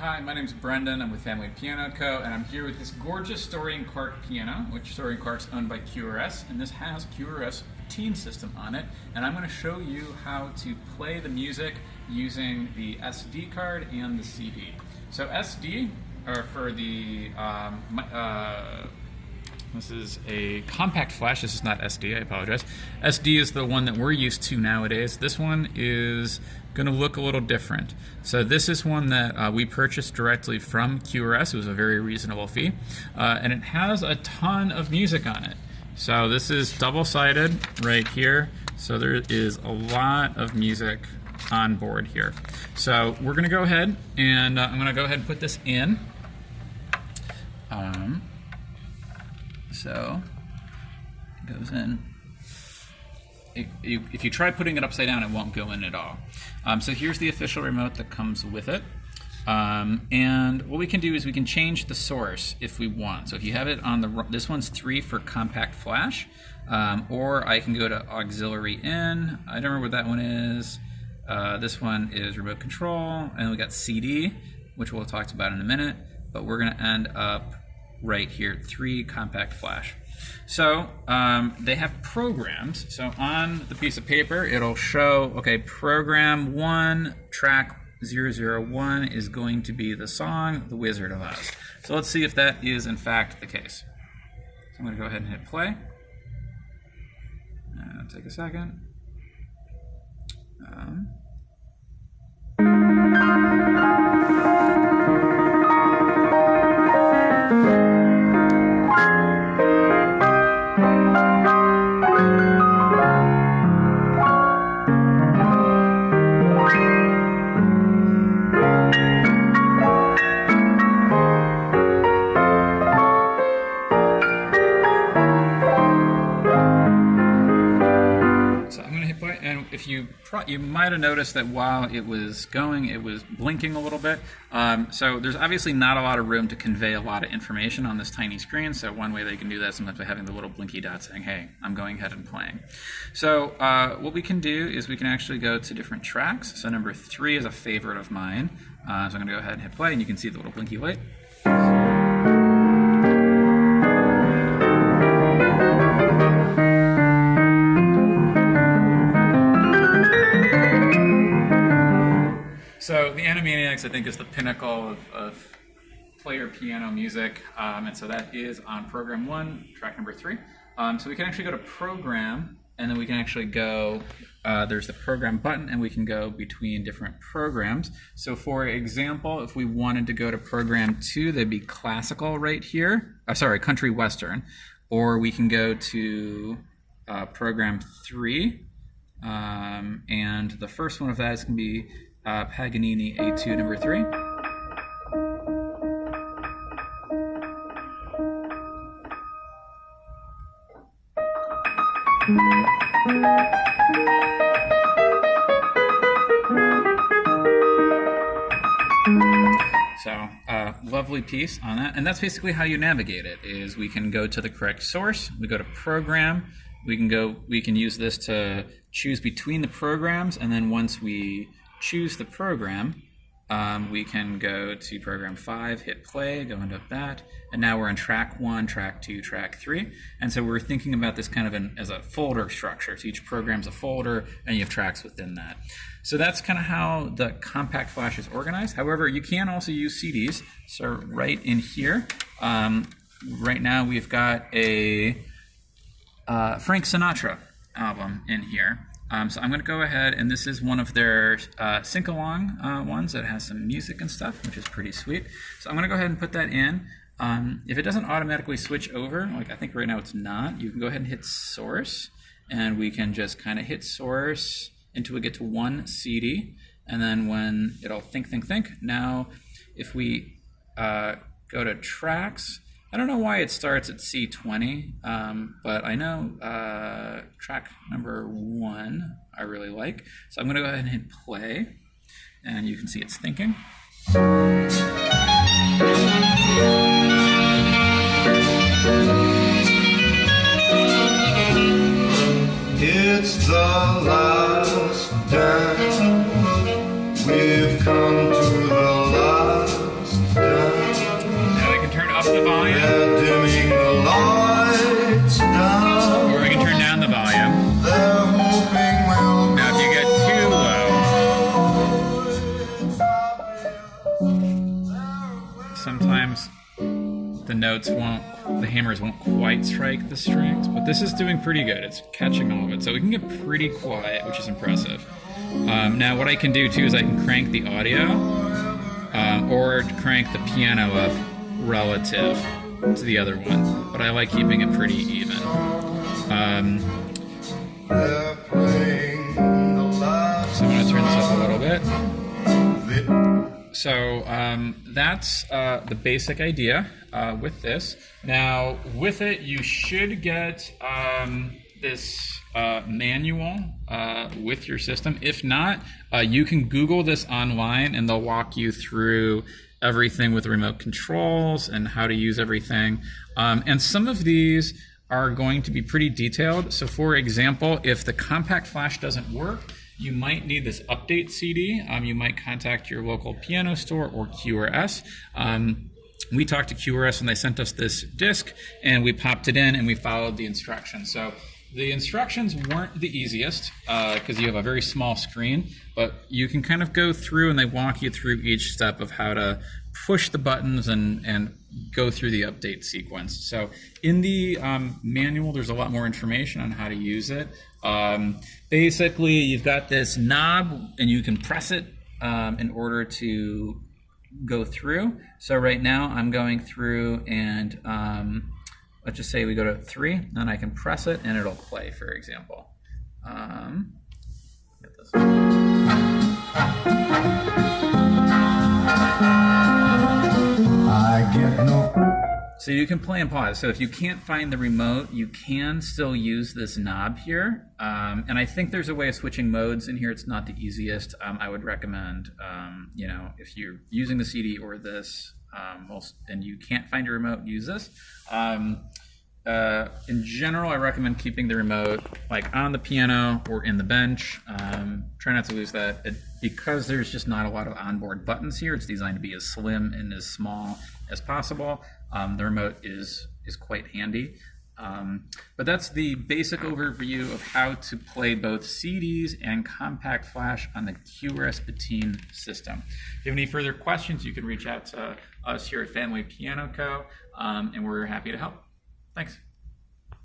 Hi, my name's Brendan. I'm with Family Piano Co. and I'm here with this gorgeous Story & Clark piano, which Story & Clark's owned by QRS, and this has a QRS Petine system on it, and I'm going to show you how to play the music using the SD card and the CD. So SD are for the this is a compact flash. This is not SD, I apologize. SD is the one that we're used to nowadays. This one is going to look a little different. So this is one that we purchased directly from QRS. It was a very reasonable fee. And it has a ton of music on it. So this is double-sided right here. So there is a lot of music on board here. So we're going to go ahead and I'm going to go ahead and put this in. So it goes in. If you try putting it upside down, it won't go in at all. So here's the official remote that comes with it. And what we can do is we can change the source if we want. So if you have it on this one's 3 for compact flash, or I can go to auxiliary in. I don't remember what that one is. This one is remote control, and we got CD, which we'll talk about in a minute. But we're going to end up right here, 3 compact flash. So they have programs. So on the piece of paper, it'll show, okay, program 1, track 001 is going to be the song, The Wizard of Oz. So let's see if that is in fact the case. So I'm going to go ahead and hit play. Take a second. And if you might have noticed that while it was going, it was blinking a little bit. So there's obviously not a lot of room to convey a lot of information on this tiny screen. So one way they can do that is sometimes by having the little blinky dot saying, hey, I'm going ahead and playing. So what we can do is we can actually go to different tracks. So number 3 is a favorite of mine. So I'm going to go ahead and hit play, and you can see the little blinky light. So the Animaniacs, I think, is the pinnacle of player piano music, and so that is on program 1, track number 3. So we can actually go to program, and then we can actually go, there's the program button, and we can go between different programs. So for example, if we wanted to go to program 2, that'd be classical right here, sorry, country western, or we can go to program 3, and the first one of that is going to be Paganini A2 number 3. So lovely piece on that, and that's basically how you navigate it. Is we can go to the correct source, we go to program, we can use this to choose between the programs, and then once we choose the program, we can go to program 5, hit play, go into that, and now we're on track 1, track 2, track 3. And so we're thinking about this kind of as a folder structure. So each program's a folder, and you have tracks within that. So that's kind of how the compact flash is organized. However, you can also use CDs. So right in here, right now we've got a Frank Sinatra album in here. So I'm going to go ahead, and this is one of their sing-along ones that has some music and stuff, which is pretty sweet. So I'm going to go ahead and put that in. If it doesn't automatically switch over, like I think right now it's not, you can go ahead and hit source, and we can just kind of hit source until we get to 1 CD, and then when it'll think. Now, if we go to tracks, I don't know why it starts at C20, but I know track number 1 I really like. So I'm going to go ahead and hit play, and you can see it's thinking. It's the last dance. We've come to the last sometimes the hammers won't quite strike the strings, but this is doing pretty good. It's catching all of it. So we can get pretty quiet, which is impressive. Now what I can do too is I can crank the audio or crank the piano up relative to the other one, but I like keeping it pretty even. So I'm going to turn this up a little bit. So that's the basic idea with this. Now with it, you should get this manual with your system. If not, you can Google this online and they'll walk you through everything with remote controls and how to use everything. And some of these are going to be pretty detailed. So for example, if the compact flash doesn't work, you might need this update CD. You might contact your local piano store or QRS. We talked to QRS and they sent us this disc and we popped it in and we followed the instructions. So the instructions weren't the easiest because you have a very small screen, but you can kind of go through and they walk you through each step of how to push the buttons and go through the update sequence. So in the manual, there's a lot more information on how to use it. Basically, you've got this knob and you can press it in order to go through. So right now I'm going through and let's just say we go to 3, then I can press it and it'll play, for example. Get this. I get no. So you can play and pause. So if you can't find the remote, you can still use this knob here. And I think there's a way of switching modes in here. It's not the easiest. I would recommend, you know, if you're using the CD or this, and you can't find your remote, use this. In general, I recommend keeping the remote like on the piano or in the bench. Try not to lose that. Because there's just not a lot of onboard buttons here, it's designed to be as slim and as small as possible. The remote is quite handy. But that's the basic overview of how to play both CDs and compact flash on the QRS Petine system. If you have any further questions, you can reach out to us here at Family Piano Co., and we're happy to help. Thanks.